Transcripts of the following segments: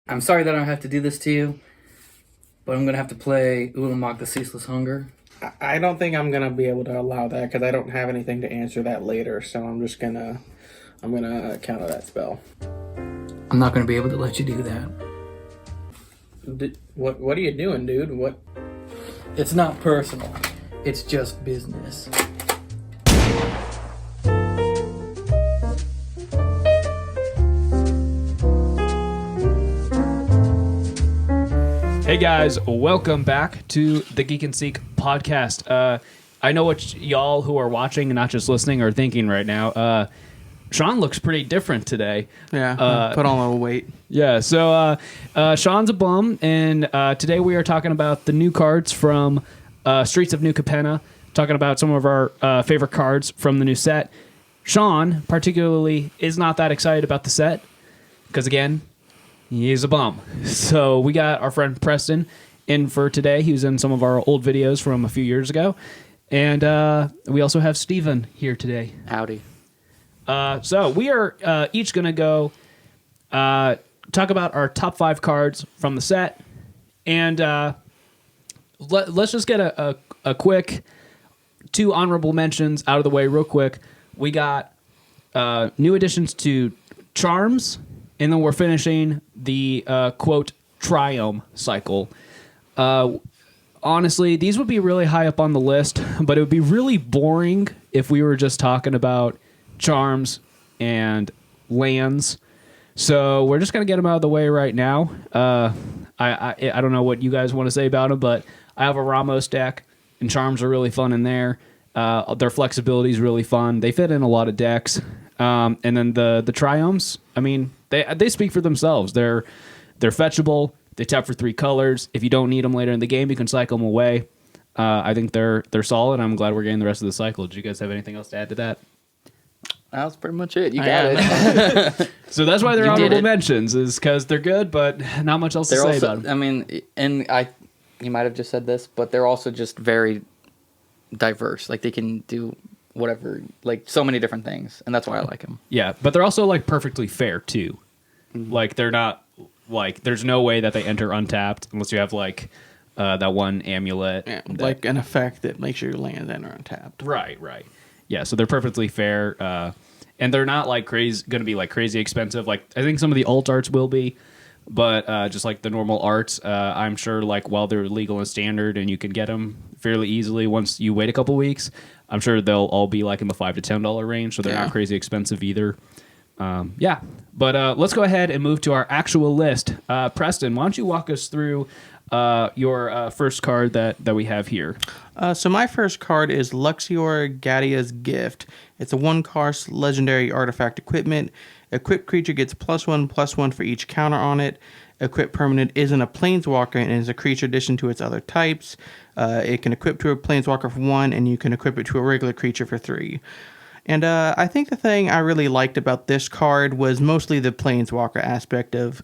I'm sorry that I have to do this to you, but I'm gonna have to play Ulamog the Ceaseless Hunger. I don't think I'm gonna be able to allow that because I don't have anything to answer that later. So I'm gonna counter that spell. I'm not gonna be able to let you do that. What are you doing, dude? What? It's not personal. It's just business. Hey guys, welcome back to the Geek and Seek podcast. I know what y'all who are watching and not just listening are thinking right now. Sean looks pretty different today. Yeah, put on a little weight. Yeah, so Sean's a bum, and today we are talking about the new cards from Streets of New Capenna, talking about some of our favorite cards from the new set. Sean, particularly, is not that excited about the set, because again, he's a bum. So we got our friend Preston in for today. He was in some of our old videos from a few years ago. And we also have Steven here today. Howdy. So we are each going to go talk about our top 5 cards from the set. And let's just get a quick 2 honorable mentions out of the way real quick. We got new additions to Charms, and then we're finishing the, quote, Triumph cycle. Honestly, these would be really high up on the list, but it would be really boring if we were just talking about Charms and lands. So we're just going to get them out of the way right now. I don't know what you guys want to say about them, but I have a Ramos deck, and Charms are really fun in there. Their flexibility is really fun. They fit in a lot of decks. And then the Triumphs, I mean, they speak for themselves. They're fetchable. They tap for 3 colors. If you don't need them later in the game, you can cycle them away. I think they're solid. I'm glad we're getting the rest of the cycle. Did you guys have anything else to add to that? That was pretty much it. You got it. So that's why they're honorable mentions, is because they're good, but not much else to say about them. I mean, you might have just said this, but they're also just very diverse. Like, they can do whatever, like, so many different things, and that's why I like them. Yeah, but they're also, like, perfectly fair, too. Mm-hmm. Like, they're not, like, there's no way that they enter untapped unless you have, like, that one amulet. Yeah, like an effect that makes your land enter untapped. Right. Yeah, so they're perfectly fair, and they're not, like, going to be, like, crazy expensive. Like, I think some of the alt arts will be, but just, like, the normal arts, I'm sure, like, while they're legal and standard and you can get them fairly easily once you wait a couple weeks, I'm sure they'll all be, like, in the $5 to $10 range, so they're not crazy expensive either. But let's go ahead and move to our actual list. Preston, why don't you walk us through your first card that we have here? So my first card is Luxior Gadia's Gift. It's a 1-cost legendary artifact equipment. Equipped creature gets +1/+1 for each counter on it. Equipped permanent isn't a planeswalker and is a creature addition to its other types. It can equip to a planeswalker for 1, and you can equip it to a regular creature for 3. And I think the thing I really liked about this card was mostly the planeswalker aspect of,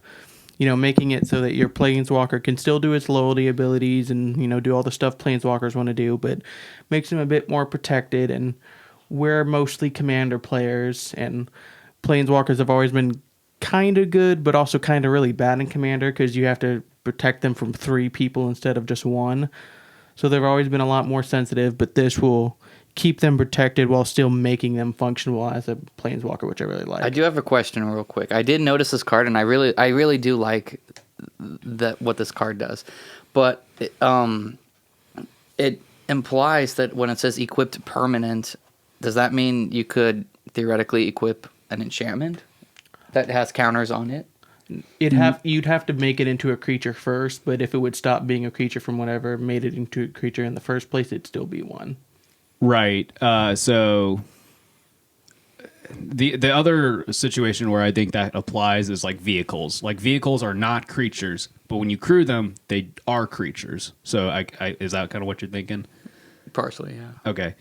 making it so that your planeswalker can still do its loyalty abilities and, do all the stuff planeswalkers want to do, but makes them a bit more protected. And we're mostly commander players, and planeswalkers have always been kind of good, but also kind of really bad in commander because you have to protect them from 3 people instead of just 1. So they've always been a lot more sensitive, but this will keep them protected while still making them functional as a planeswalker, which I really like. I do have a question real quick. I did notice this card, and I really do like what this card does. But it implies that when it says equipped permanent, does that mean you could theoretically equip an enchantment that has counters on it? You'd have to make it into a creature first, but if it would stop being a creature from whatever made it into a creature in the first place, it'd still be one. Right. So the other situation where I think that applies is like vehicles. Like, vehicles are not creatures, but when you crew them, they are creatures. So I is that kind of what you're thinking? Partially, yeah. Okay.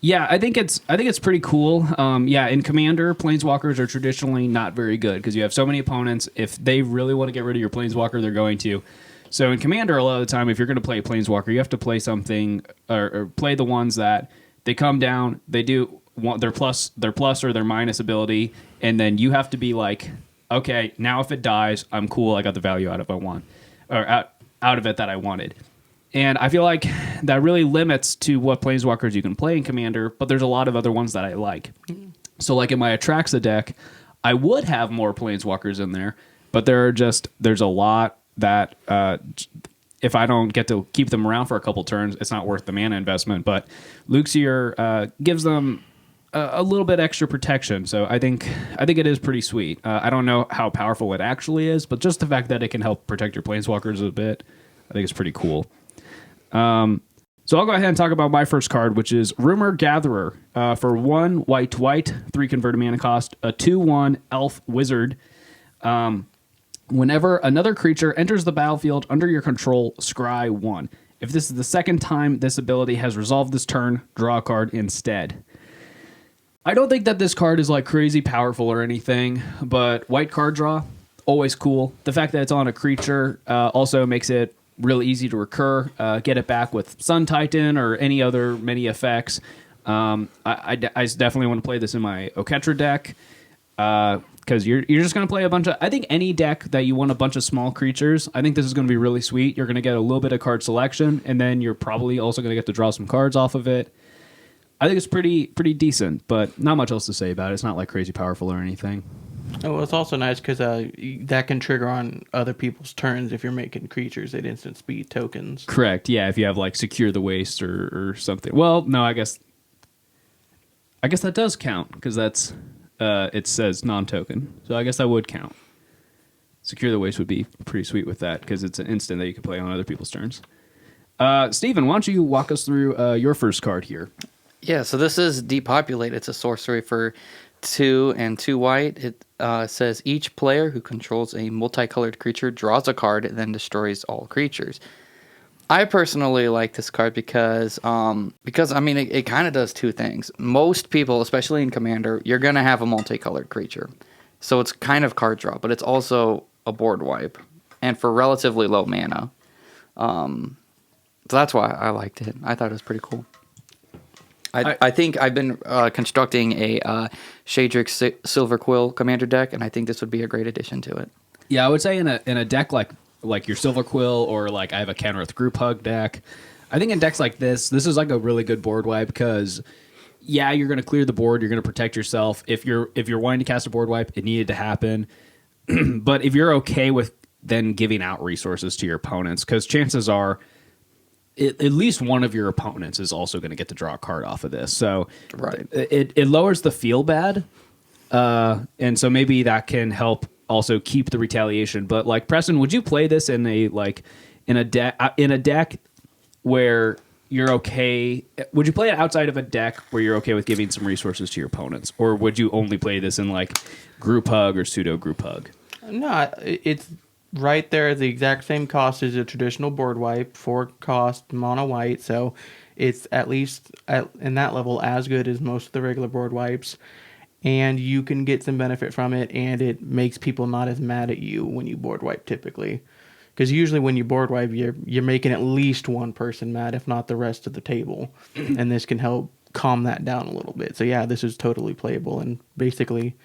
Yeah, I think it's pretty cool. In Commander, Planeswalkers are traditionally not very good because you have so many opponents. If they really want to get rid of your Planeswalker, they're going to. So in Commander, a lot of the time, if you're going to play a Planeswalker, you have to play something or play the ones that they come down, they do want their plus or their minus ability, and then you have to be like okay, now if it dies, I'm cool. I got the value out of out of it that I wanted. And I feel like that really limits to what planeswalkers you can play in Commander, but there's a lot of other ones that I like. So like in my Atraxa deck, I would have more planeswalkers in there, but there's a lot that if I don't get to keep them around for a couple turns, it's not worth the mana investment. But Luxior gives them a little bit extra protection, so I think it is pretty sweet. I don't know how powerful it actually is, but just the fact that it can help protect your planeswalkers a bit, I think it's pretty cool. So I'll go ahead and talk about my first card, which is Rumor Gatherer. For 1 white, 3 converted mana cost, a 2/1 elf wizard. Whenever another creature enters the battlefield under your control, scry 1. If this is the second time this ability has resolved this turn, draw a card instead. I don't think that this card is like crazy powerful or anything, but white card draw, always cool. The fact that it's on a creature also makes it real easy to recur, get it back with Sun Titan or any other many effects. I definitely want to play this in my Oketra deck because you're just going to play a bunch of... I think any deck that you want a bunch of small creatures, I think this is going to be really sweet. You're going to get a little bit of card selection, and then you're probably also going to get to draw some cards off of it. I think it's pretty decent, but not much else to say about it. It's not like crazy powerful or anything. Oh, it's also nice because that can trigger on other people's turns if you're making creatures at instant speed tokens. Correct. Yeah, if you have like Secure the Waste or something. Well, no, I guess that does count because that's it says non-token, so I guess that would count. Secure the Waste would be pretty sweet with that because it's an instant that you can play on other people's turns. Steven, why don't you walk us through your first card here? Yeah, so this is Depopulate. It's a sorcery for 2 and 2 white. It says each player who controls a multicolored creature draws a card and then destroys all creatures. I personally like this card because I mean it kind of does two things. Most people, especially in Commander, you're gonna have a multicolored creature, so it's kind of card draw, but it's also a board wipe, and for relatively low mana. So that's why I liked it. I thought it was pretty cool. I think I've been constructing a Shadrix Silver Quill Commander deck, and I think this would be a great addition to it. Yeah, I would say in a deck like your Silver Quill, or like I have a Kenrith Group Hug deck. I think in decks like this is like a really good board wipe because, yeah, you're going to clear the board, you're going to protect yourself. If you're wanting to cast a board wipe, it needed to happen. But if you're okay with then giving out resources to your opponents, because chances are at least one of your opponents is also going to get to draw a card off of this. So right. It lowers the feel bad. And so maybe that can help also keep the retaliation. But like Preston, would you play this in a deck where you're okay? Would you play it outside of a deck where you're okay with giving some resources to your opponents? Or would you only play this in like Group Hug or Pseudo Group Hug? No, it's right there, the exact same cost as a traditional board wipe, 4 cost mono white, so it's at least in that level as good as most of the regular board wipes, and you can get some benefit from it, and it makes people not as mad at you when you board wipe typically, because usually when you board wipe, you're making at least one person mad, if not the rest of the table, and this can help calm that down a little bit. So yeah, this is totally playable in basically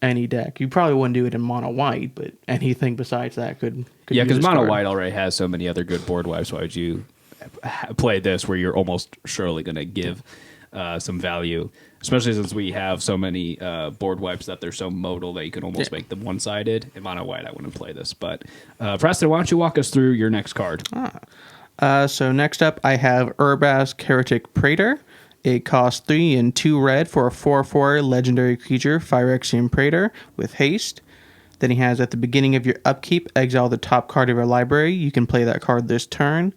any deck. You probably wouldn't do it in mono white, but anything besides that could yeah, because mono card. white already has so many other good board wipes. Why would you play this where you're almost surely going to give some value, especially since we have so many board wipes that they're so modal that you can almost make them one-sided. In mono white, I wouldn't play this. But Preston, why don't you walk us through your next card? So next up, I have Urbask Heretic Praetor. It costs 3 and 2 red for a 4/4 legendary creature, Phyrexian Praetor, with haste. Then he has, at the beginning of your upkeep, exile the top card of your library. You can play that card this turn.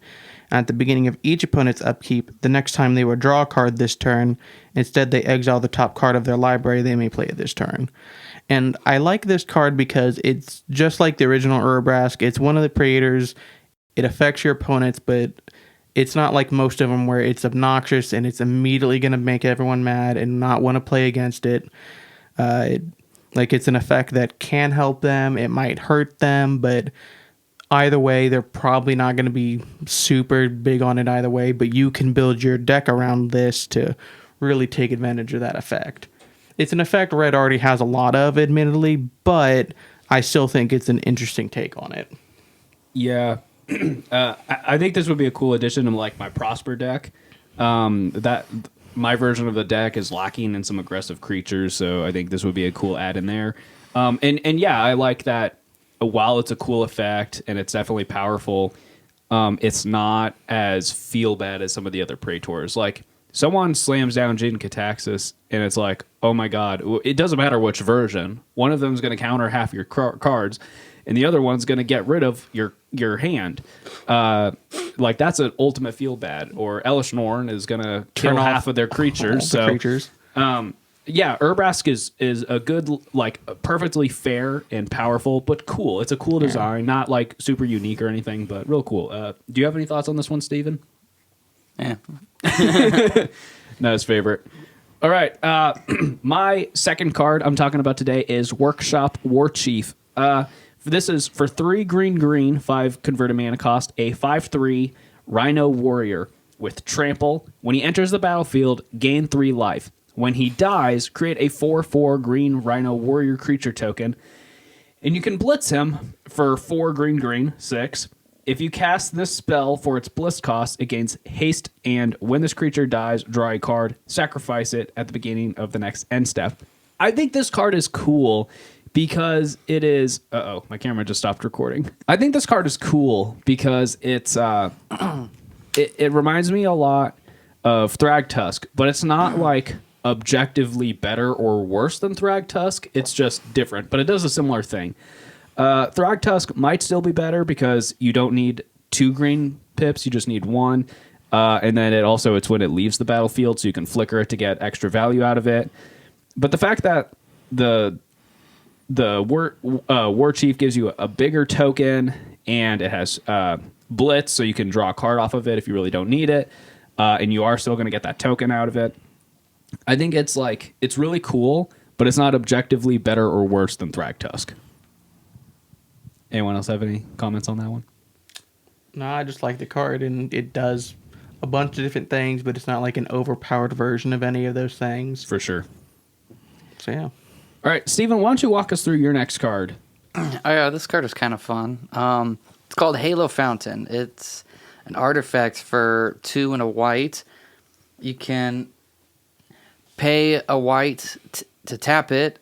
And at the beginning of each opponent's upkeep, the next time they will draw a card this turn, instead they exile the top card of their library, they may play it this turn. And I like this card because it's just like the original Urbrask. It's one of the Praetors. It affects your opponents, but it's not like most of them where it's obnoxious and it's immediately going to make everyone mad and not want to play against it. It's an effect that can help them. It might hurt them, but either way, they're probably not going to be super big on it either way. But you can build your deck around this to really take advantage of that effect. It's an effect Red already has a lot of, admittedly, but I still think it's an interesting take on it. Yeah. I think this would be a cool addition to like my Prosper deck. That my version of the deck is lacking in some aggressive creatures, so I think this would be a cool add in there. And yeah, I like that. While it's a cool effect and it's definitely powerful, it's not as feel bad as some of the other Praetors. Like someone slams down Jin Cataxis, and it's like, oh my god, it doesn't matter which version. One of them is going to counter half your cards, and the other one's going to get rid of your hand. Like that's an ultimate feel bad. Or Elish Norn is going to kill half of their creatures. Yeah, Urbrask is a good, like, perfectly fair and powerful, but cool. It's a cool design, not like super unique or anything, but real cool. Do you have any thoughts on this one, Steven? Yeah. Not his favorite. All right. My second card I'm talking about today is Workshop War Chief. This is for 3 green, 5 converted mana cost, a 5/3 Rhino Warrior with Trample. When he enters the battlefield, gain 3 life. When he dies, create a 4/4 green Rhino Warrior creature token, and you can blitz him for 4 green, 6. If you cast this spell for its blitz cost, it gains haste, and when this creature dies, draw a card, sacrifice it at the beginning of the next end step. I think this card is cool because it is... Uh-oh, my camera just stopped recording. I think this card is cool because it's... it reminds me a lot of Thragtusk, but it's not like... objectively better or worse than Thragtusk. It's just different, but it does a similar thing. Thragtusk might still be better because you don't need 2 green pips, you just need 1. And then it's when it leaves the battlefield, so you can flicker it to get extra value out of it. But the fact that the War Chief gives you a bigger token, and it has Blitz, so you can draw a card off of it if you really don't need it, and you are still going to get that token out of it. I think it's really cool, but it's not objectively better or worse than Thragtusk. Anyone else have any comments on that one? No, I just like the card, and it does a bunch of different things, but it's not like an overpowered version of any of those things. For sure. So, yeah. All right, Steven, why don't you walk us through your next card? Oh, yeah, this card is kind of fun. It's called Halo Fountain. It's an artifact for 2 and a white. You can... pay a white to tap it,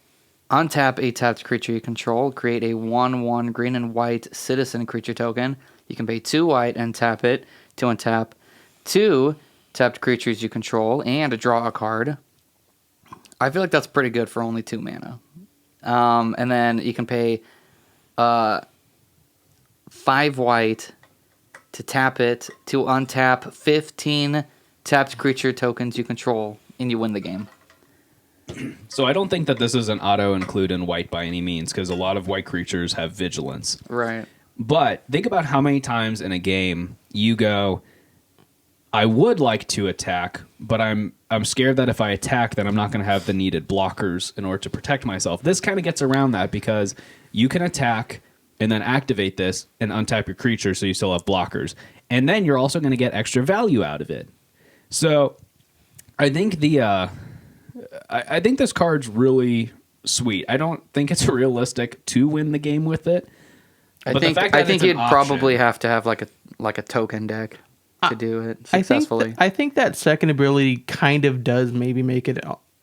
untap a tapped creature you control, create a 1/1 green and white citizen creature token. You can pay 2 white and tap it to untap 2 tapped creatures you control and draw a card. I feel like that's pretty good for only 2 mana. And then you can pay 5 white to tap it to untap 15 tapped creature tokens you control. And you win the game. So I don't think that this is an auto-include in white by any means, because a lot of white creatures have vigilance. Right. But think about how many times in a game you go, I would like to attack, but I'm scared that if I attack, then I'm not going to have the needed blockers in order to protect myself. This kind of gets around that because you can attack and then activate this and untap your creature so you still have blockers. And then you're also going to get extra value out of it. So... I think I think this card's really sweet. I don't think it's realistic to win the game with it. I think you'd probably have to have like a token deck to do it successfully. I think that second ability kind of does maybe make it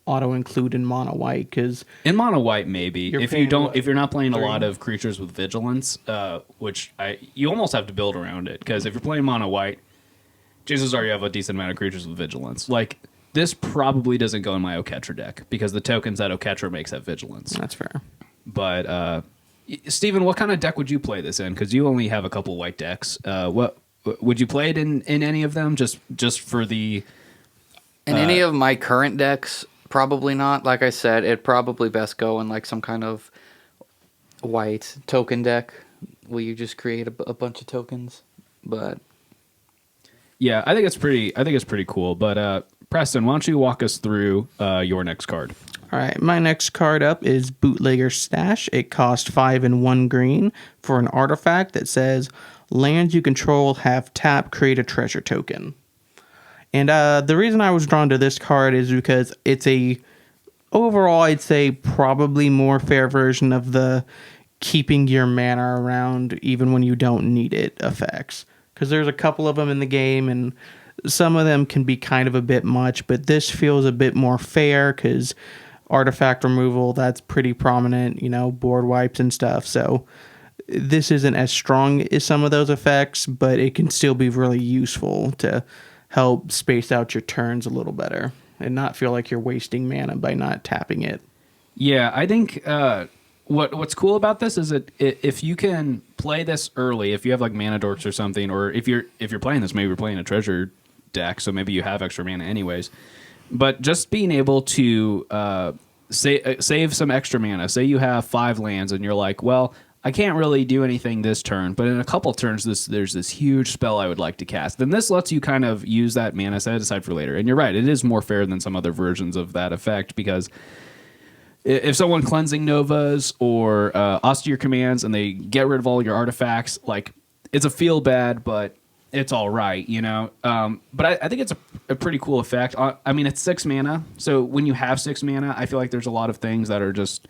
auto include in mono white, because in mono white maybe if you're not playing a lot of creatures with vigilance, which you almost have to build around it, because if you're playing mono white, chances are you have a decent amount of creatures with vigilance. Like. This probably doesn't go in my Oketra deck because the tokens that Oketra makes have vigilance. That's fair. But, Steven, what kind of deck would you play this in? Because you only have a couple white decks. What would you play it in any of them? Just for the... In any of my current decks, probably not. Like I said, it'd probably best go in like some kind of white token deck where you just create a bunch of tokens. But... yeah, I think it's pretty cool. But... Preston, why don't you walk us through your next card? All right, my next card up is Bootlegger Stash. It costs 5 and 1 green for an artifact that says, lands you control have tap, create a treasure token. And the reason I was drawn to this card is because it's overall, I'd say, probably more fair version of the keeping your mana around even when you don't need it effects. Because there's a couple of them in the game, and some of them can be kind of a bit much, but this feels a bit more fair because artifact removal, that's pretty prominent, board wipes and stuff. So this isn't as strong as some of those effects, but it can still be really useful to help space out your turns a little better and not feel like you're wasting mana by not tapping it. Yeah, I think what's cool about this is that if you can play this early, if you have like mana dorks or something, or if you're playing this, maybe you're playing a treasure deck, so maybe you have extra mana anyways. But just being able to save some extra mana. Say you have 5 lands and you're like, well, I can't really do anything this turn, but in a couple turns there's this huge spell I would like to cast. Then this lets you kind of use that mana set aside for later. And you're right, it is more fair than some other versions of that effect, because if someone cleansing Novas or austere commands and they get rid of all your artifacts, like, it's a feel bad, but it's all right, But I think it's a pretty cool effect. I mean, it's 6 mana, so when you have 6 mana, I feel like there's a lot of things that are just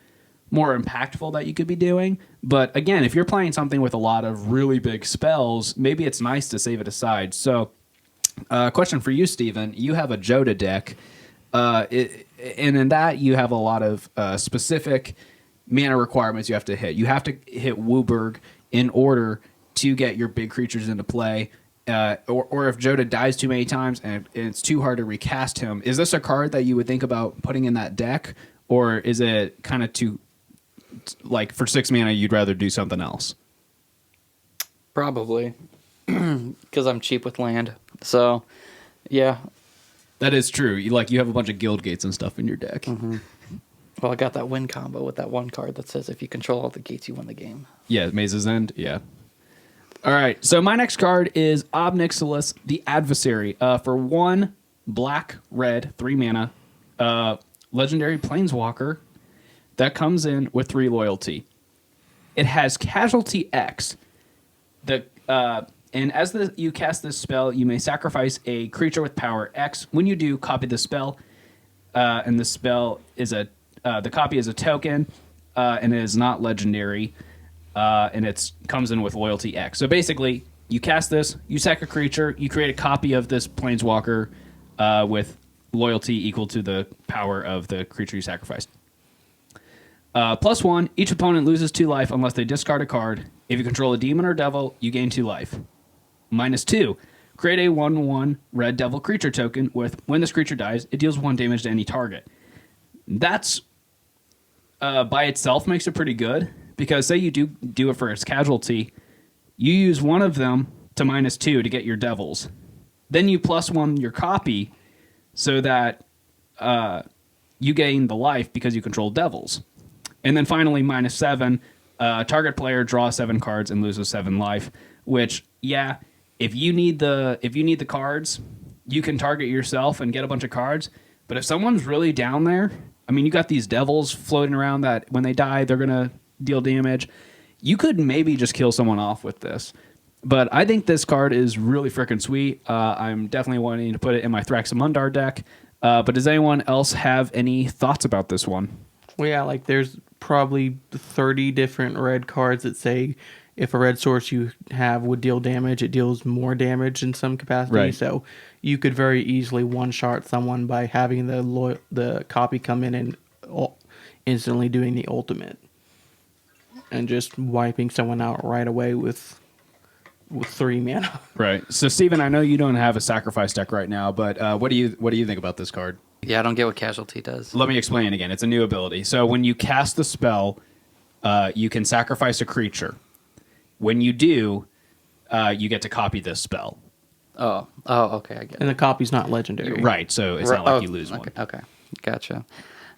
more impactful that you could be doing. But again, if you're playing something with a lot of really big spells, maybe it's nice to save it aside. So, question for you, Steven. You have a Joda deck. And in that, you have a lot of specific mana requirements you have to hit. You have to hit Wooburg in order to get your big creatures into play. Or if Joda dies too many times and it's too hard to recast him, is this a card that you would think about putting in that deck? Or is it kind of too, like, for 6 mana, you'd rather do something else? Probably. Because I'm cheap with land. So, yeah. That is true. You have a bunch of guild gates and stuff in your deck. Mm-hmm. Well, I got that win combo with that one card that says if you control all the gates, you win the game. Yeah, Maze's End. Yeah. All right. So my next card is Ob Nixilis, the Adversary. For 1 black, red, 3 mana, legendary Planeswalker that comes in with 3 loyalty. It has Casualty X. And as you cast this spell, you may sacrifice a creature with power X. When you do, copy the spell, and the spell is the copy is a token, and it is not legendary, and it comes in with loyalty X. So basically, you cast this, you sack a creature, you create a copy of this Planeswalker with loyalty equal to the power of the creature you sacrificed. +1, each opponent loses 2 life unless they discard a card. If you control a demon or devil, you gain 2 life. -2, create a 1/1 red devil creature token with, when this creature dies, it deals 1 damage to any target. That's, by itself, makes it pretty good, because say you do it for its casualty, you use one of them to -2 to get your devils. Then you +1 your copy so that you gain the life because you control devils. And then finally, -7, target player draws 7 cards and loses 7 life, which, yeah, if you need the cards, you can target yourself and get a bunch of cards. But if someone's really down there, I mean, you got these devils floating around that when they die, they're going to deal damage. You could maybe just kill someone off with this. But I think this card is really freaking sweet. I'm definitely wanting to put it in my Thraxamundar deck. But does anyone else have any thoughts about this one? Well, yeah, there's probably 30 different red cards that say if a red source you have would deal damage, it deals more damage in some capacity. Right. So you could very easily one-shot someone by having the copy come in and instantly doing the ultimate. And just wiping someone out right away with 3 mana. Right. So, Steven, I know you don't have a sacrifice deck right now, but what do you think about this card? Yeah, I don't get what Casualty does. Let me explain it again. It's a new ability. So when you cast the spell, you can sacrifice a creature. When you do, you get to copy this spell. Oh, okay, I get it. And the copy's not legendary. Right, so it's not like you lose one. Okay, gotcha.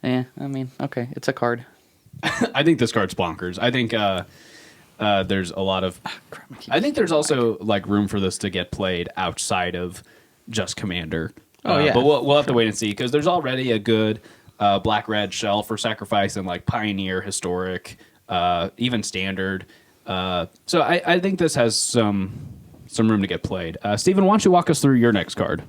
Yeah, I mean, okay, it's a card. I think this card's bonkers. I think there's a lot of... I think there's also room for this to get played outside of just Commander. Oh, yeah. But we'll have to wait and see, because there's already a good black-red shell for sacrifice in Pioneer, Historic, even Standard. So I think this has some room to get played. Steven, why don't you walk us through your next card?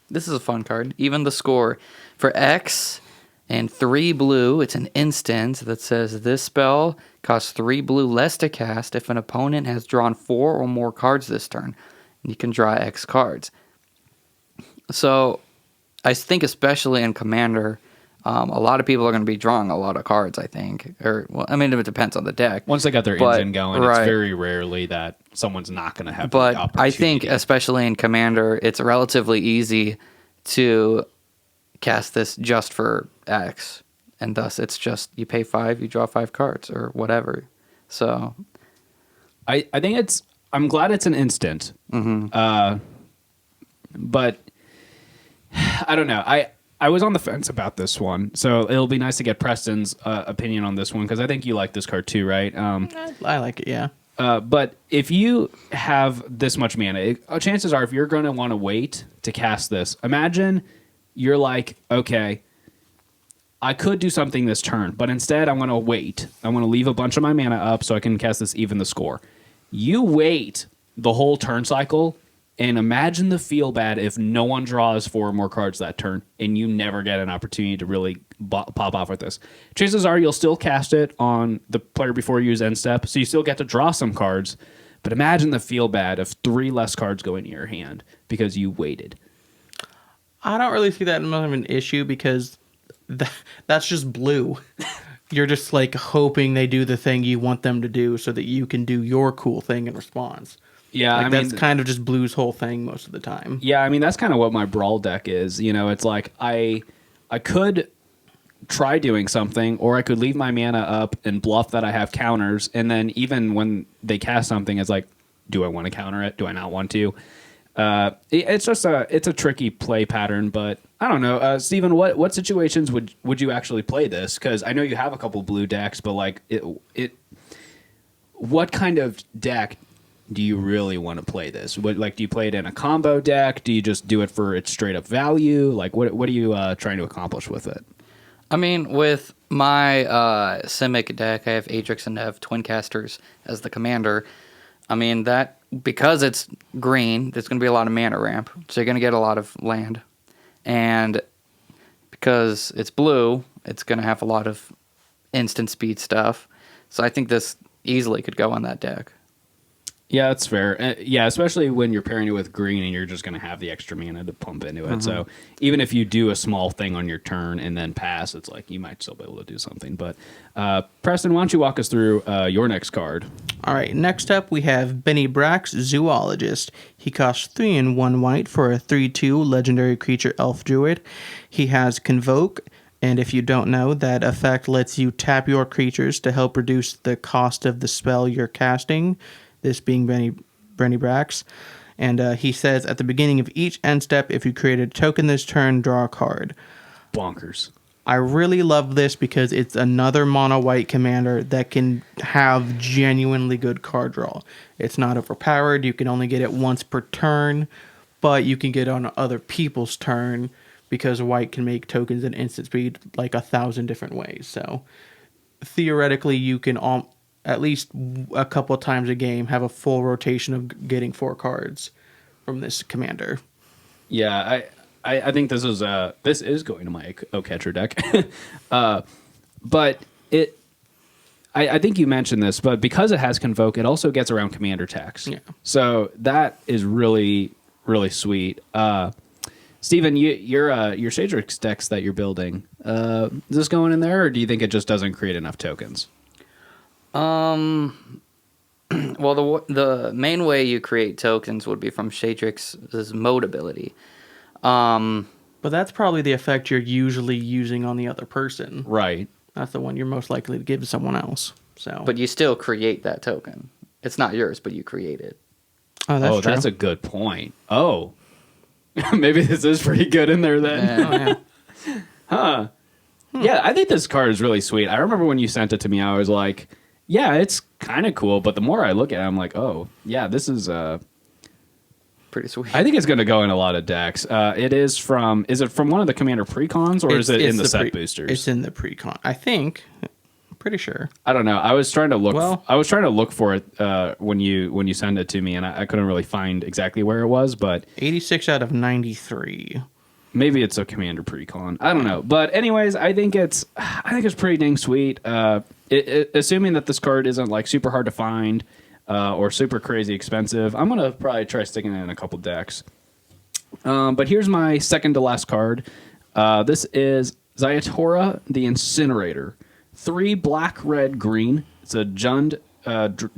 This is a fun card. Even the score. For X, And 3 blue, it's an instant that says this spell costs 3 blue less to cast if an opponent has drawn 4 or more cards this turn. And you can draw X cards. So I think especially in Commander, a lot of people are going to be drawing a lot of cards, I think. It depends on the deck. Once they got their engine going, right. it's very rarely that someone's not going to have the But opportunity. I think especially in Commander, it's relatively easy to cast this just for X, and thus it's just you pay 5, you draw 5 cards or whatever. So I think I'm glad it's an instant. Mm-hmm. But I don't know. I was on the fence about this one, so it'll be nice to get Preston's opinion on this one, because I think you like this card too, right? I like it, yeah. But if you have this much mana, chances are if you're going to want to wait to cast this, imagine you're like, okay, I could do something this turn, but instead I'm going to wait. I'm going to leave a bunch of my mana up so I can cast this even the score. You wait the whole turn cycle, and imagine the feel bad if no one draws 4 or more cards that turn, and you never get an opportunity to really pop off with this. Chances are you'll still cast it on the player before you use end step, so you still get to draw some cards, but imagine the feel bad if 3 less cards go into your hand because you waited. I don't really see that much of an issue because that's just blue. You're just like hoping they do the thing you want them to do so that you can do your cool thing in response. Yeah, like, that's kind of just blue's whole thing most of the time. Yeah, I mean, that's kind of what my Brawl deck is. You know, it's like I could try doing something, or I could leave my mana up and bluff that I have counters, and then even when they cast something, it's like, do I want to counter it? Do I not want to? It's just it's a tricky play pattern, but I don't know. Steven, what situations would you actually play this? Because I know you have a couple blue decks, but like what kind of deck do you really want to play this? Do you play it in a combo deck? Do you just do it for its straight up value? Like what are you trying to accomplish with it? I mean, with my Simic deck, I have Atrix and I have Twin Casters as the commander. I mean, that because it's green, there's going to be a lot of mana ramp, so you're going to get a lot of land. And because it's blue, it's going to have a lot of instant speed stuff. So I think this easily could go on that deck. Yeah, that's fair. Yeah, especially when you're pairing it with green and you're just going to have the extra mana to pump into it. Mm-hmm. So even if you do a small thing on your turn and then pass, it's like you might still be able to do something. But Preston, why don't you walk us through your next card? All right, next up we have Benny Brack's Zoologist. He costs 3 and 1 white for a 3/2 legendary creature elf druid. He has Convoke, and if you don't know, that effect lets you tap your creatures to help reduce the cost of the spell you're casting. This being Benny Brack's. And he says, at the beginning of each end step, if you create a token this turn, draw a card. Bonkers. I really love this because it's another mono white commander that can have genuinely good card draw. It's not overpowered. You can only get it once per turn, but you can get it on other people's turn because white can make tokens and instant speed like 1,000 different ways. So theoretically, you can at least a couple of times a game have a full rotation of getting 4 cards from this commander. Yeah, I think this is going to my O-Catcher deck. But I think you mentioned this, but because it has Convoke, it also gets around commander tax. Yeah. So that is really, really sweet. Steven, your Shadrix decks that you're building, is this going in there, or do you think it just doesn't create enough tokens? Well, the main way you create tokens would be from Shadrix's mode ability. But that's probably the effect you're usually using on the other person. Right. That's the one you're most likely to give to someone else. So, but you still create that token. It's not yours, but you create it. Oh, that's true. That's a good point. Oh, maybe this is pretty good in there then. Yeah. Oh, yeah. Huh. Yeah, I think this card is really sweet. I remember when you sent it to me, I was like, yeah, it's kind of cool, but the more I look at it, I'm like, oh, yeah, this is pretty sweet. I think it's going to go in a lot of decks. Is it from one of the Commander precons, or is it in the set boosters? It's in the precon. I think. I'm pretty sure. I don't know. I was trying to look for it when you sent it to me, and I couldn't really find exactly where it was, but 86 out of 93. Maybe it's a commander precon. I don't know. But anyways, I think it's pretty dang sweet. Assuming that this card isn't like super hard to find or super crazy expensive, I'm gonna probably try sticking it in a couple decks. But here's my second to last card. This is Zayatora the Incinerator. 3 black, red, green. It's a Jund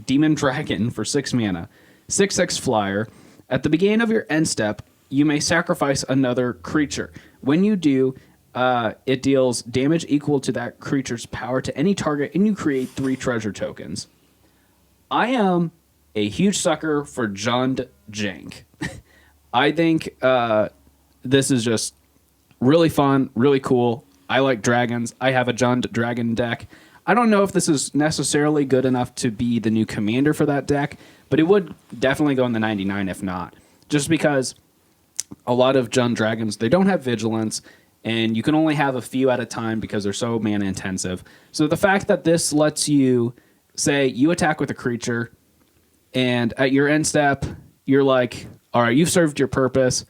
Demon Dragon for 6 mana. 6/6 flyer. At the beginning of your end step, you may sacrifice another creature. When you do, it deals damage equal to that creature's power to any target, and you create 3 treasure tokens. I am a huge sucker for Jund Jank. I think this is just really fun, really cool. I like dragons. I have a Jund Dragon deck. I don't know if this is necessarily good enough to be the new commander for that deck, but it would definitely go in the 99 if not. Just because a lot of Jund Dragons, they don't have vigilance, and you can only have a few at a time because they're so mana intensive. So the fact that this lets you, say, you attack with a creature, and at your end step, you're like, all right, you've served your purpose.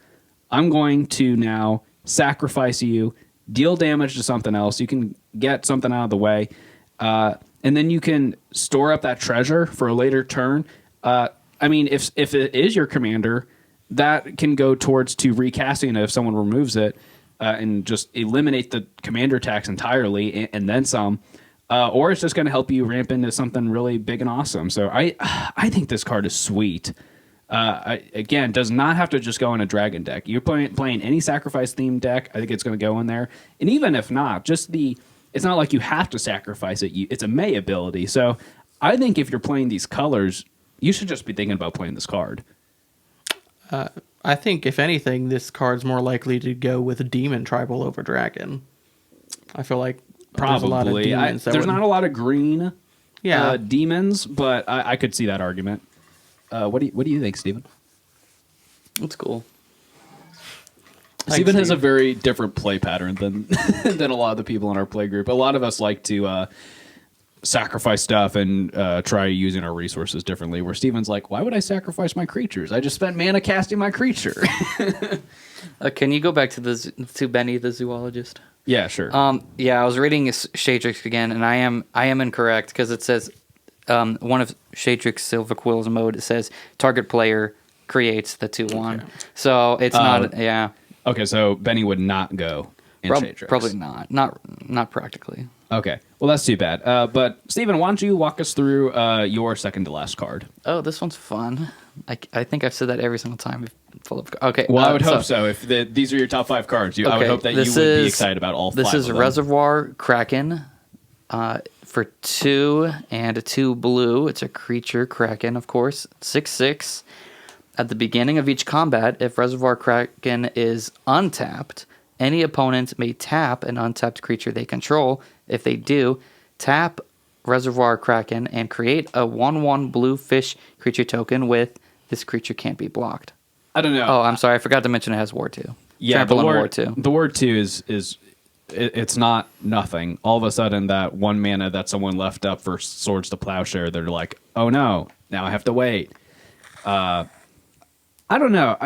I'm going to now sacrifice you, deal damage to something else. You can get something out of the way. And then you can store up that treasure for a later turn. I mean, if it is your commander, that can go towards to recasting it if someone removes it and just eliminate the commander tax entirely and then some. Or it's just going to help you ramp into something really big and awesome. So I think this card is sweet. Again, does not have to just go in a dragon deck. You're playing any sacrifice themed deck, I think it's going to go in there. And even if not, it's not like you have to sacrifice it. It's a May ability. So I think if you're playing these colors, you should just be thinking about playing this card. I think, if anything, this card's more likely to go with Demon Tribal over Dragon. I feel like there's a lot of demons. There's not a lot of green demons, but I could see that argument. What do you think, Steven? That's cool. Steven has a very different play pattern than than a lot of the people in our play group. A lot of us like to sacrifice stuff and try using our resources differently, where Steven's like, why would I sacrifice my creatures? I just spent mana casting my creature. Can you go back to Benny the zoologist? Yeah, sure. Yeah, I was reading Shadrix again, and I am incorrect because it says one of Shadrix Silverquill's mode, it says target player creates the 2/1. Okay. So it's not, yeah. Okay, so Benny would not go in Shadrix. Probably not. Not practically. Okay, well, that's too bad. But, Steven, why don't you walk us through your second to last card? Oh, this one's fun. I think I've said that every single time. Okay. Well, I would hope so. If these are your top 5 cards, I would hope that you would be excited about all 5 of them. This is Reservoir Kraken for 2 and 2 blue. It's a creature Kraken, of course. 6/6. At the beginning of each combat, if Reservoir Kraken is untapped, any opponent may tap an untapped creature they control. If they do, tap Reservoir Kraken and create a 1/1 blue fish creature token with this creature can't be blocked. I don't know. Oh, I'm sorry. I forgot to mention it has War 2. Yeah, Trample on War 2. The War 2 is it's not nothing. All of a sudden, that 1 mana that someone left up for Swords to Plowshare, they're like, oh no, now I have to wait. I don't know.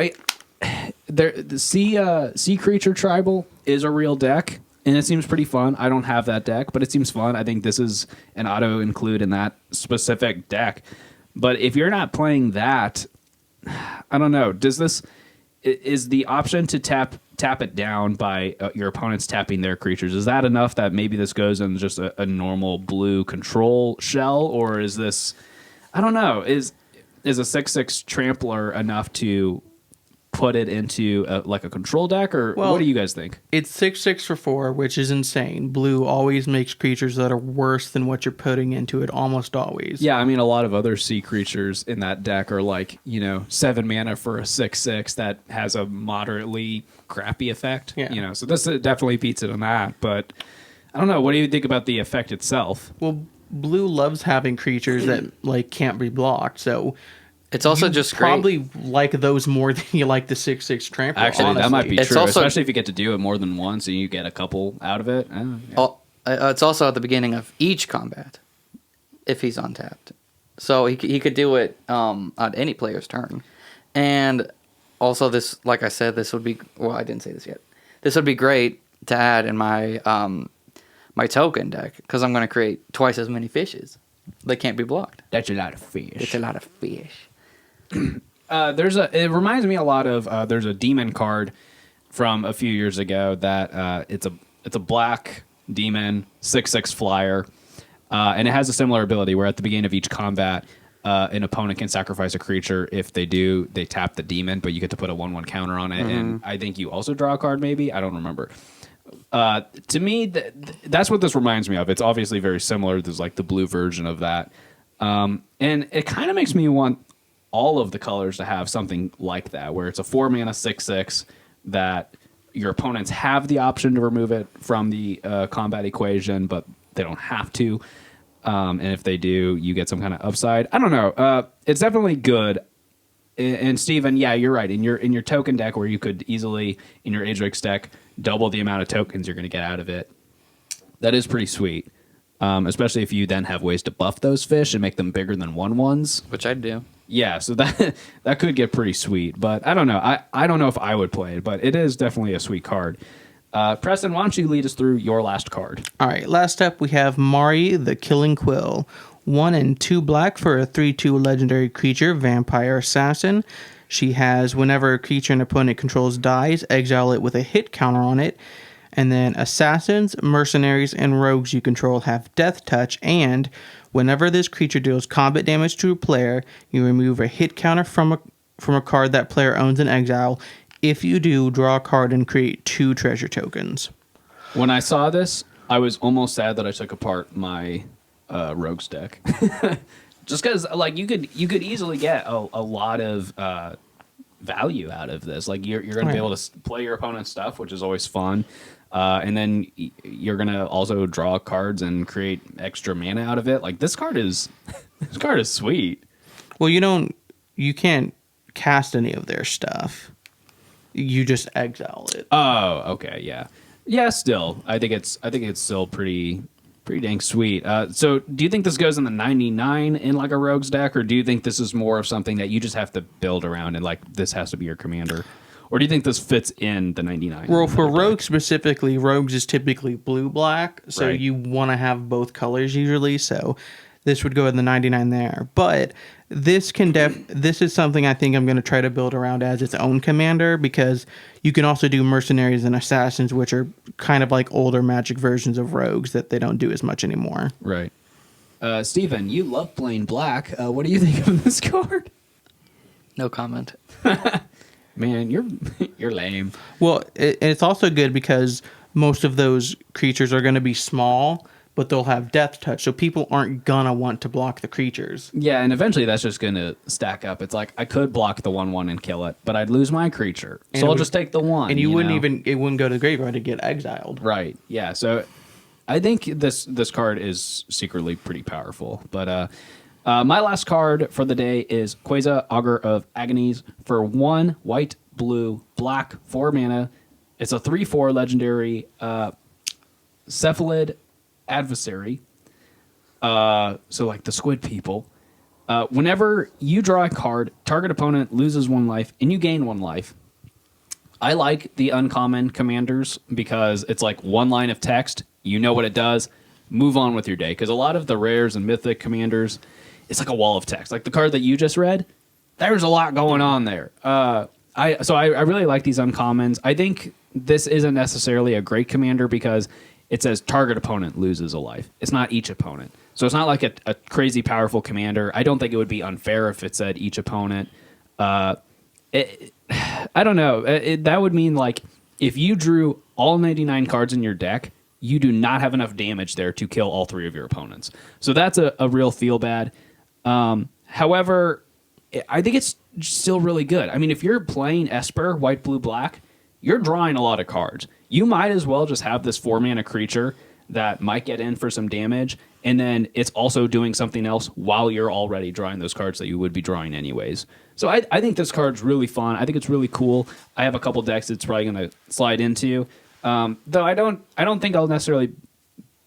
The Sea Creature Tribal is a real deck, and it seems pretty fun. I don't have that deck, but it seems fun. I think this is an auto include in that specific deck. But if you're not playing that, I don't know. Is the option to tap it down by your opponents tapping their creatures, is that enough that maybe this goes in just a normal blue control shell, or is this, I don't know, is a 6/6 trampler enough to put it into like a control deck, or what do you guys think? It's 6/6 for 4, which is insane. Blue always makes creatures that are worse than what you're putting into it, almost always. Yeah, I mean, a lot of other sea creatures in that deck are like, 7 mana for a 6/6 that has a moderately crappy effect. Yeah. So this definitely beats it on that, but I don't know. What do you think about the effect itself? Well, blue loves having creatures that can't be blocked, so it's also just great. Probably like those more than you like the 6/6 trampler. Actually, honestly. that might be It's true, also, especially if you get to do it more than once and you get a couple out of it. Yeah. It's also at the beginning of each combat if he's untapped. So he could do it on any player's turn. And also this, like I said, this would be, well, I didn't say this yet. this would be great to add in my my token deck because I'm going to create twice as many fishes. They can't be blocked. That's a lot of fish. It's a lot of fish. It reminds me a lot of there's a demon card from a few years ago that it's a black demon 6/6 flyer, and it has a similar ability where at the beginning of each combat, an opponent can sacrifice a creature. If they do, they tap the demon, but you get to put a 1/1 counter on it, and I think you also draw a card. Maybe I don't remember. To me, that's what this reminds me of. It's obviously very similar. There's like the blue version of that, and it kind of makes me want all of the colors to have something like that, where it's a 4-mana 6/6 that your opponents have the option to remove it from the combat equation, but they don't have to. And if they do, you get some kind of upside. I don't know. It's definitely good. And Steven, yeah, you're right. In your token deck, where you could easily, in your Ajax deck, double the amount of tokens you're going to get out of it. That is pretty sweet. Especially if you then have ways to buff those fish and make them bigger than 1/1s. Which I'd do. Yeah, so that could get pretty sweet. But I don't know. I don't know if I would play it, but it is definitely a sweet card. Preston, why don't you lead us through your last card? All right, last up we have Mari, the Killing Quill. 1 and 2 black for a 3/2 legendary creature, vampire assassin. She has whenever a creature an opponent controls dies, exile it with a hit counter on it. And then assassins, mercenaries, and rogues you control have death touch, and whenever this creature deals combat damage to a player, you remove a hit counter from a card that player owns in exile. If you do, draw a card and create 2 treasure tokens. When I saw this, I was almost sad that I took apart my rogues deck. Just because, like, you could easily get a lot of value out of this. Like, you're going to be able to play your opponent's stuff, which is always fun. And then you're going to also draw cards and create extra mana out of it. Like, this card is sweet. Well, you can't cast any of their stuff. You just exile it. Oh, okay, yeah. Yeah, still. I think it's still pretty dang sweet. So do you think this goes in the 99 in like a rogues deck, or do you think this is more of something that you just have to build around and like this has to be your commander? Or do you think this fits in the 99? Well, for rogues specifically, rogues is typically blue-black, so Right. you want to have both colors usually, so this would go in the 99 there. But this is something I think I'm going to try to build around as its own commander, because you can also do mercenaries and assassins, which are kind of like older Magic versions of rogues that they don't do as much anymore. Right. Steven, you love playing black. What do you think of this card? No comment. Man, you're lame. Well, it's also good because most of those creatures are going to be small, but they'll have death touch, so people aren't gonna want to block the creatures. Yeah, and eventually that's just gonna stack up. It's like I could block the 1/1 and kill it, but I'd lose my creature, so I'll just take the 1. And it wouldn't go to the graveyard to get exiled. Right. Yeah. So I think this card is secretly pretty powerful. But my last card for the day is Quasar, Augur of Agonies for 1 white, blue, black, 4 mana. It's a 3/4 legendary cephalid adversary. So like the squid people. Whenever you draw a card, target opponent loses 1 life, and you gain 1 life. I like the uncommon commanders because it's like 1 line of text. You know what it does. Move on with your day. Because a lot of the rares and mythic commanders, it's like a wall of text. Like the card that you just read, there's a lot going on there. I really like these uncommons. I think this isn't necessarily a great commander because it says target opponent loses a life. It's not each opponent. So it's not like a crazy powerful commander. I don't think it would be unfair if it said each opponent. I don't know. That would mean like if you drew all 99 cards in your deck, you do not have enough damage there to kill all 3 of your opponents. So that's a real feel bad. However, I think it's still really good. I mean, if you're playing Esper, white, blue, black, you're drawing a lot of cards. You might as well just have this 4-mana creature that might get in for some damage, and then it's also doing something else while you're already drawing those cards that you would be drawing anyways. So I think this card's really fun. I think it's really cool. I have a couple decks it's probably going to slide into. Though I don't think I'll necessarily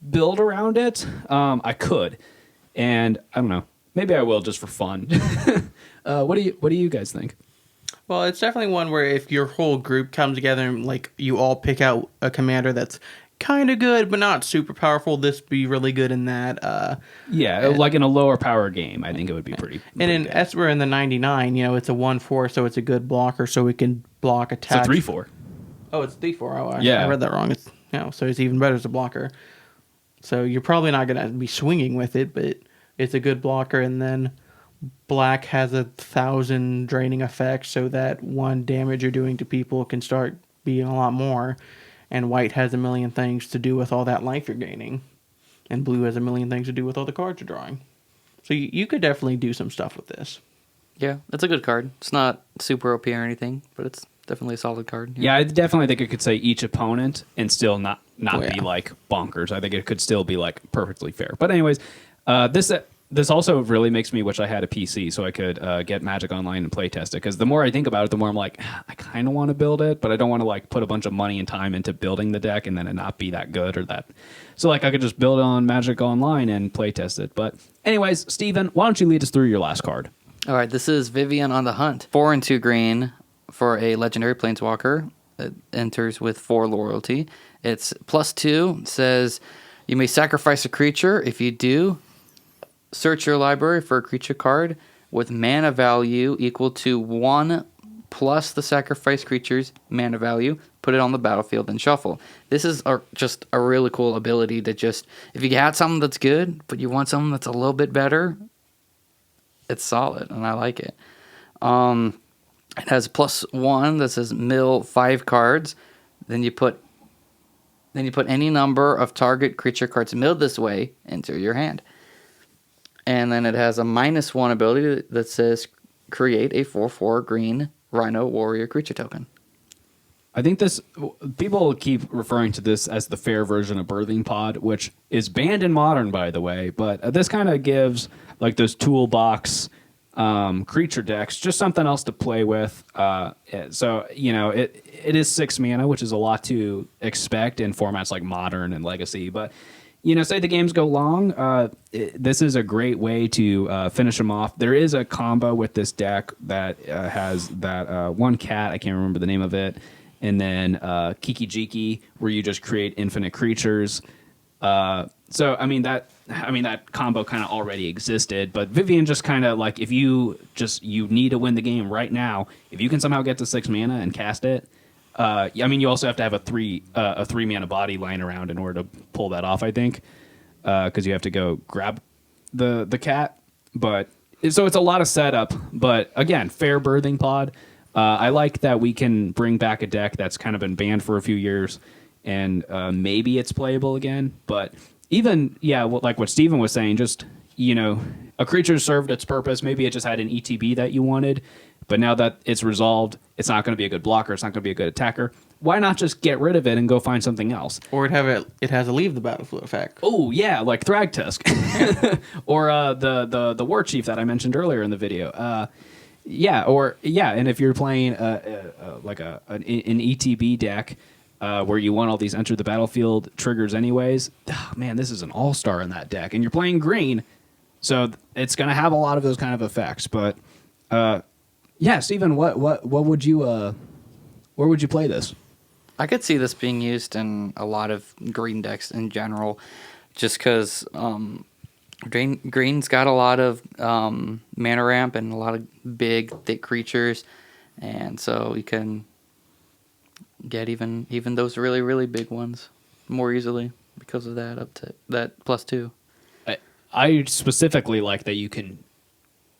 build around it. I could. And I don't know. Maybe I will just for fun. What do you guys think? Well, it's definitely one where if your whole group comes together and like you all pick out a commander that's kind of good but not super powerful, this be really good in that. Yeah, like in a lower power game, I think it would be pretty. And in Esper in the 99, it's a 1/4, so it's a good blocker, so we can block attach. It's a 3/4. Oh, it's 3/4. Oh, Yeah. I read that wrong. It's so it's even better as a blocker. So you're probably not gonna be swinging with it, but it's a good blocker. And then black has 1,000 draining effects, so that one damage you're doing to people can start being a lot more. And white has a million things to do with all that life you're gaining, and blue has a million things to do with all the cards you're drawing. So you could definitely do some stuff with this. Yeah, that's a good card. It's not super OP or anything, but it's definitely a solid card. Yeah, I definitely think it could say each opponent and still not Oh, yeah. be like bonkers. I think it could still be like perfectly fair. But anyways, this also really makes me wish I had a PC so I could get Magic Online and play test it. Because the more I think about it, the more I'm like, I kind of want to build it, but I don't want to like put a bunch of money and time into building the deck and then it not be that good or that. So like I could just build it on Magic Online and play test it. But anyways, Steven, why don't you lead us through your last card? All right, this is Vivian on the Hunt. 4 and 2 green for a legendary planeswalker. It enters with 4 loyalty. It's +2. It says you may sacrifice a creature. If you do, search your library for a creature card with mana value equal to 1 plus the sacrifice creature's mana value. Put it on the battlefield and shuffle. This is just a really cool ability to just, if you had something that's good, but you want something that's a little bit better, it's solid, and I like it. It has +1 that says mill 5 cards. Then you put any number of target creature cards milled this way into your hand. And then it has a -1 ability that says create a 4/4 green Rhino Warrior creature token. I think people keep referring to this as the fair version of Birthing Pod, which is banned in Modern, by the way. But this kind of gives like those toolbox creature decks just something else to play with. So it is 6 mana, which is a lot to expect in formats like Modern and Legacy. But say the games go long, this is a great way to finish them off. There is a combo with this deck that has that one cat, I can't remember the name of it, and then Kiki Jiki, where you just create infinite creatures. So that combo kind of already existed, but Vivian just kind of like, if you need to win the game right now, if you can somehow get to 6 mana and cast it. You also have to have a 3 mana body lying around in order to pull that off, I think, because you have to go grab the cat. But so it's a lot of setup. But again, fair Birthing Pod. I like that we can bring back a deck that's kind of been banned for a few years, and maybe it's playable again. But even like what Steven was saying, just a creature served its purpose. Maybe it just had an ETB that you wanted. But now that it's resolved, it's not going to be a good blocker. It's not going to be a good attacker. Why not just get rid of it and go find something else? Or it has a leave the battlefield effect. Oh yeah, like Thragtusk, or the War Chief that I mentioned earlier in the video. And if you're playing like an ETB deck where you want all these enter the battlefield triggers anyways, man, this is an all-star in that deck, and you're playing green, so it's going to have a lot of those kind of effects. But yeah, Steven, what would you where would you play this? I could see this being used in a lot of green decks in general, just because green's got a lot of mana ramp and a lot of big, thick creatures, and so you can get even those really, really big ones more easily because of that, up to that +2. I specifically like that you can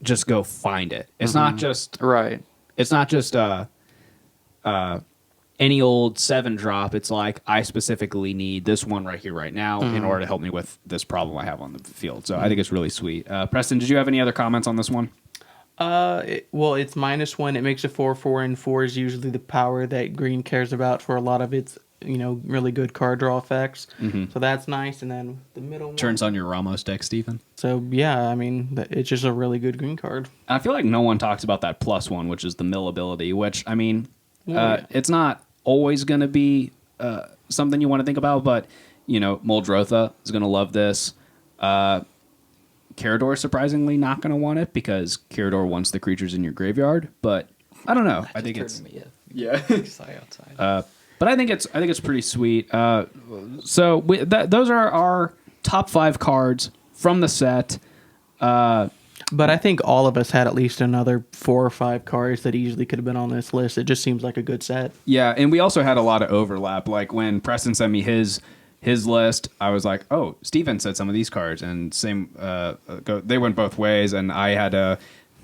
just go find it. It's not just right. It's not just any old 7-drop. It's like, I specifically need this one right here, right now, in order to help me with this problem I have on the field. So I think it's really sweet. Preston, did you have any other comments on this one? It's -1. It makes a 4/4, and 4 is usually the power that green cares about for a lot of its really good card draw effects. So that's nice. And then the middle Turns on your Ramos deck, Stephen. So yeah, it's just a really good green card. I feel like no one talks about that +1, which is the mill ability, which it's not always going to be something you want to think about, but Muldrotha is going to love this. Carador surprisingly not going to want it because Carador wants the creatures in your graveyard, but I don't know. I think it's outside. But I think it's pretty sweet. So those are our top 5 cards from the set. But I think all of us had at least another 4 or 5 cards that easily could have been on this list. It just seems like a good set. Yeah, and we also had a lot of overlap. Like when Preston sent me his list, I was like, oh, Steven said some of these cards, and same. They went both ways, and I had to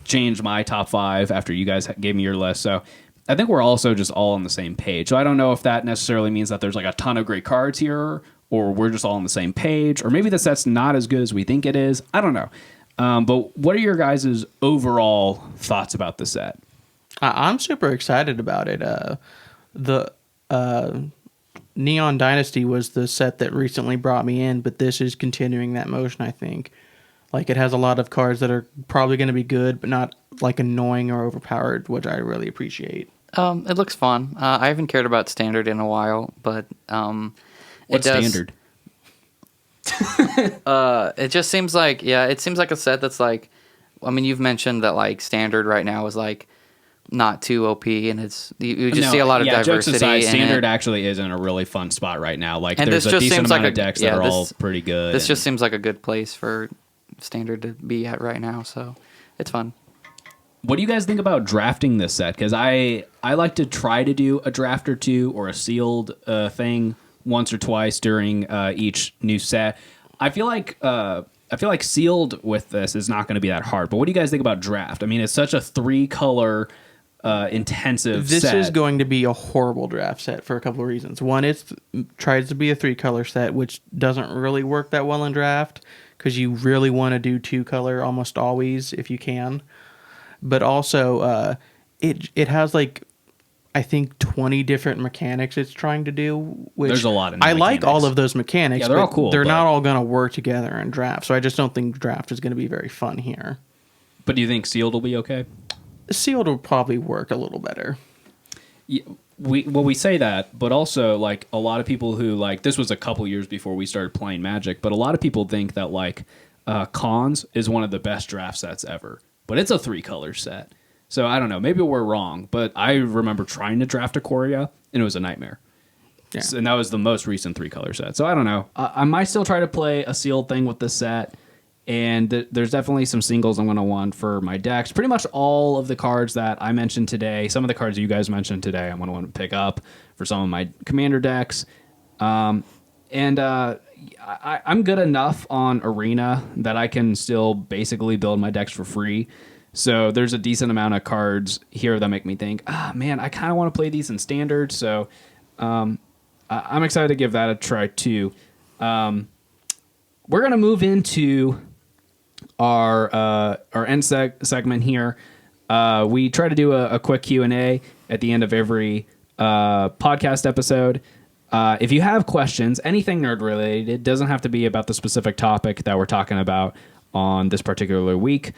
change my top 5 after you guys gave me your list. So I think we're also just all on the same page. So I don't know if that necessarily means that there's like a ton of great cards here, or we're just all on the same page, or maybe the set's not as good as we think it is. I don't know. But what are your guys' overall thoughts about the set? I'm super excited about it. The Neon Dynasty was the set that recently brought me in, but this is continuing that motion, I think. Like, it has a lot of cards that are probably going to be good, but not like annoying or overpowered, which I really appreciate. It looks fun. I haven't cared about Standard in a while, but What's Standard? It just seems like it seems like a set that's like, I mean, you've mentioned that like Standard right now is like not too OP, and it's you just see a lot of diversity. Jokes aside, in Standard it. actually is in a really fun spot right now. Like, And there's this a just decent seems amount like of decks that are all pretty good. This just seems like a good place for Standard to be at right now, so it's fun. What do you guys think about drafting this set? Because I like to try to do a draft or two or a sealed thing once or twice during each new set. I feel like sealed with this is not going to be that hard. But what do you guys think about draft? I mean, it's such a 3-color intensive This set. is going to be a horrible draft set for a couple of reasons. One, it tries to be a 3-color set, which doesn't really work that well in draft because you really want to do 2-color almost always if you can. But also, it has like, I think 20 different mechanics it's trying to do. Which There's a lot of new I like mechanics. all of those mechanics. Yeah, they're all cool, They're but- not all going to work together in draft. So I just don't think draft is going to be very fun here. But do you think sealed will be okay? Sealed will probably work a little better. Yeah, we say that, but also like a lot of people who like this was a couple years before we started playing Magic, but a lot of people think that like Cons is one of the best draft sets ever, but it's a 3-color set. So I don't know, maybe we're wrong, but I remember trying to draft Ikoria and it was a nightmare. Yeah. And that was the most recent 3-color set. So I don't know. I might still try to play a sealed thing with this set. And there's definitely some singles I'm going to want for my decks. Pretty much all of the cards that I mentioned today, some of the cards you guys mentioned today, I'm going to want to pick up for some of my commander decks. I'm good enough on Arena that I can still basically build my decks for free. So there's a decent amount of cards here that make me think, man, I kind of want to play these in Standard. So I'm excited to give that a try too. We're going to move into our end segment here. We try to do a quick Q&A at the end of every podcast episode. If you have questions, anything nerd related, it doesn't have to be about the specific topic that we're talking about on this particular week.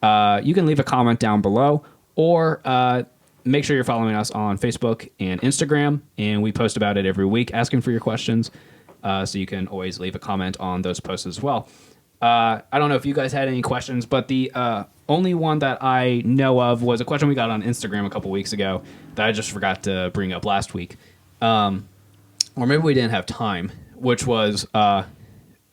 You can leave a comment down below, or make sure you're following us on Facebook and Instagram, and we post about it every week asking for your questions. So you can always leave a comment on those posts as well. I don't know if you guys had any questions, but the only one that I know of was a question we got on Instagram a couple weeks ago that I just forgot to bring up last week. Or maybe we didn't have time, which was,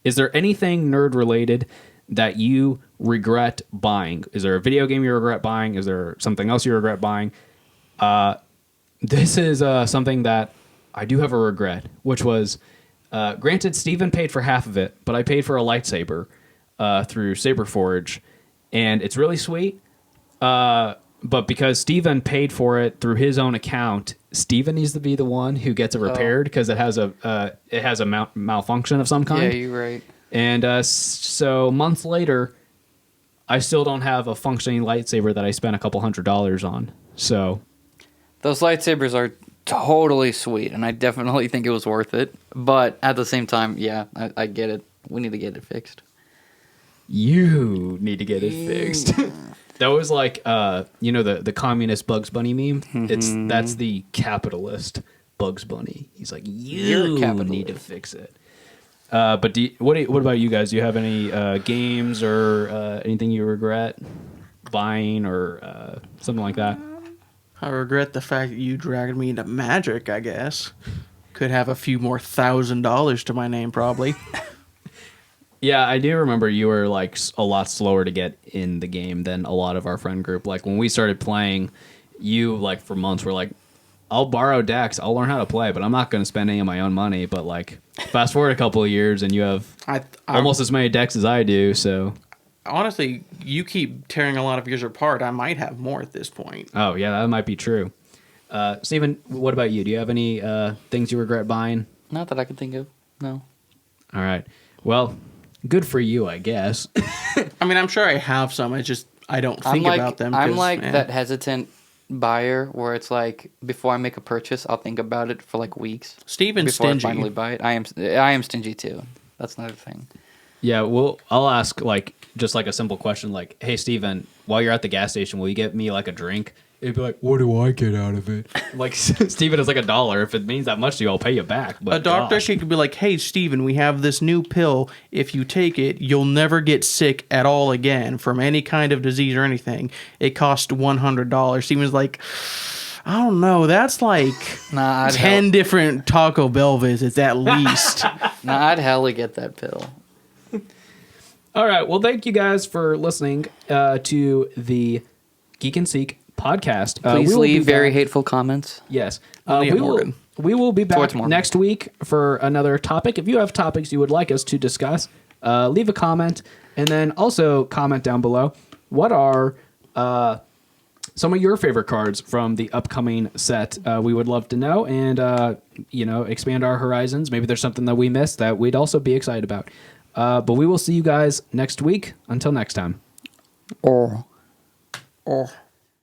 is there anything nerd related that you regret buying? Is there a video game you regret buying? Is there something else you regret buying? This is something that I do have a regret, which was, granted, Steven paid for half of it, but I paid for a lightsaber through Saberforge, and it's really sweet. But because Steven paid for it through his own account, Steven needs to be the one who gets it repaired because it has a malfunction of some kind. Yeah, you're right. And so months later, I still don't have a functioning lightsaber that I spent a couple $100 on. So Those lightsabers are totally sweet, and I definitely think it was worth it. But at the same time, yeah, I get it. We need to get it fixed. you need to get it fixed. That was like, the communist Bugs Bunny meme. That's the capitalist Bugs Bunny. He's like, You're a you capitalist. need to fix it. But what about you guys? Do you have any games or anything you regret buying or something like that? I regret the fact that you dragged me into Magic, I guess. Could have a few more $1,000 to my name, probably. Yeah, I do remember you were like a lot slower to get in the game than a lot of our friend group. Like when we started playing, you like for months were like, I'll borrow decks, I'll learn how to play, but I'm not going to spend any of my own money. But like fast forward a couple of years and you have almost as many decks as I do. So honestly, you keep tearing a lot of yours apart. I might have more at this point. oh yeah, that might be true. Steven, what about you? Do you have any things you regret buying? Not that I can think of. No. All right. Well, good for you, I guess. I mean, I'm sure I have some. I don't think about them. I'm like that hesitant buyer where it's like before I make a purchase, I'll think about it for like weeks. Steven's before stingy. I finally buy it. I am stingy too. That's another thing. Yeah, well, I'll ask like just like a simple question like, hey, Steven, while you're at the gas station, will you get me like a drink? It'd be like, what do I get out of it? Like, Steven is like $1. If it means that much to you, I'll pay you back. But a doctor gosh. could be like, hey, Steven, we have this new pill. If you take it, you'll never get sick at all again from any kind of disease or anything. It costs $100. Steven's like, I don't know. That's like 10 different Taco Bell visits at least. I'd hella get that pill. All right. Well, thank you guys for listening to the Geek and Seek podcast. Please leave very hateful comments. Yes. Only Morgan. We will be back Towards Morgan. next week for another topic. If you have topics you would like us to discuss, leave a comment and then also comment down below. What are some of your favorite cards from the upcoming set? We would love to know and, expand our horizons. Maybe there's something that we missed that we'd also be excited about. But we will see you guys next week. Until next time. Oh.